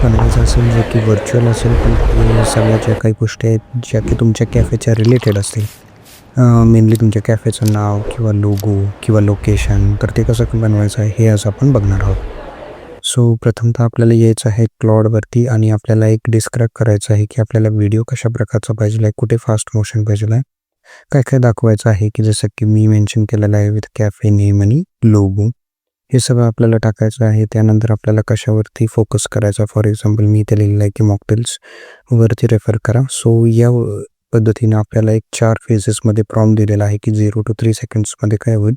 बनवायचं असेल जे की व्हर्च्युअल असेल, पण ते सगळ्या ज्या काही गोष्टी आहेत ज्या की तुमच्या कॅफेच्या रिलेटेड असतील, मेनली तुमच्या कॅफेचं नाव किंवा लोगो किंवा लोकेशन, तर ते कसं बनवायचं आहे हे आज आपण बघणार आहोत. सो प्रथमतः आपल्याला यायचं आहे क्लॉडवरती आणि आपल्याला एक डिस्क्राईब करायचं आहे की आपल्याला व्हिडिओ कशा प्रकारचा पाहिजे आहे, कुठे फास्ट मोशन पाहिजे आहे, काय काय दाखवायचं आहे, की जसं की मी मेन्शन केलेलं आहे विथ कॅफे नेम आणि लोगो. हे सगळं आपल्याला टाकायचं आहे. त्यानंतर आपल्याला कशावरती फोकस करायचा, फॉर एक्झाम्पल मी इथे लिहिलेलं आहे की मॉकटेल्स वरती रेफर करा. सो या पद्धतीनं आपल्याला एक 4 फेजेसमध्ये प्रॉम्प्ट दिलेला आहे की 0 to 3 सेकंड्समध्ये काय होईल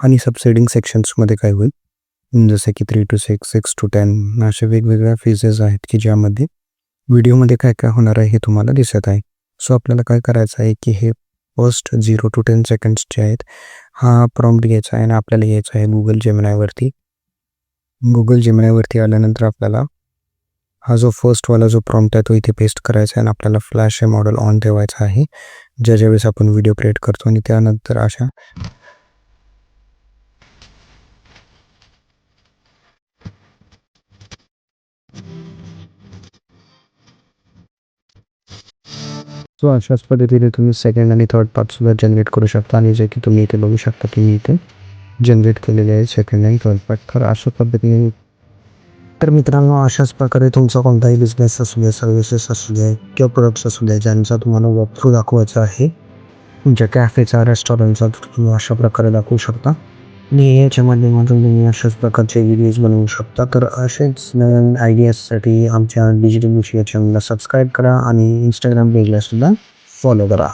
आणि सबसेडिंग सेक्शन्समध्ये काय होईल, जसं की 3 to 6, 6 to 10 अशा वेगवेगळ्या फेजेस आहेत की ज्यामध्ये व्हिडिओमध्ये काय काय होणार आहे हे तुम्हाला दिसत आहे. सो आपल्याला काय करायचं आहे की हे फर्स्ट 0 to 10 सेकंड्स जे आहेत हा प्रॉम्प्ट घ्यायचा आहे आणि आपल्याला यायचं आहे गुगल जेमिनायवरती. गुगल जेमिनायवरती आल्यानंतर आपल्याला हा जो फर्स्टवाला जो प्रॉम्प्ट आहे तो इथे पेस्ट करायचा आहे आणि आपल्याला फ्लॅश हे मॉडेल ऑन ठेवायचा आहे ज्यावेळेस आपण व्हिडिओ क्रिएट करतो. आणि त्यानंतर अशा सो अशाच पद्धतीने तुम्ही सेकंड आणि थर्ड पार्टसुद्धा जनरेट करू शकता आणि जे की तुम्ही इथे बघू शकता की मी इथे जनरेट केलेले आहे सेकंड आणि थर्ड पार्ट. तर अशा पद्धतीने तर मित्रांनो, अशाच प्रकारे तुमचा कोणताही बिझनेस असू द्या, सर्व्हिसेस असू द्या किंवा प्रोडक्ट्स असू द्या ज्यांचा तुम्हाला वॉक थ्रू दाखवायचा आहे, तुमच्या कॅफेचा, रेस्टॉरंटचा, तुम्ही अशा प्रकारे दाखवू शकता आणि याच्या माध्यमातून तुम्ही अशाच प्रकारचे व्हिडिओज बनवू शकता. तर असेच नवीन आयडियाजसाठी आमच्या डिजिटल विषया चॅनलला सबस्क्राईब करा आणि इंस्टाग्राम पेजला सुद्धा फॉलो करा.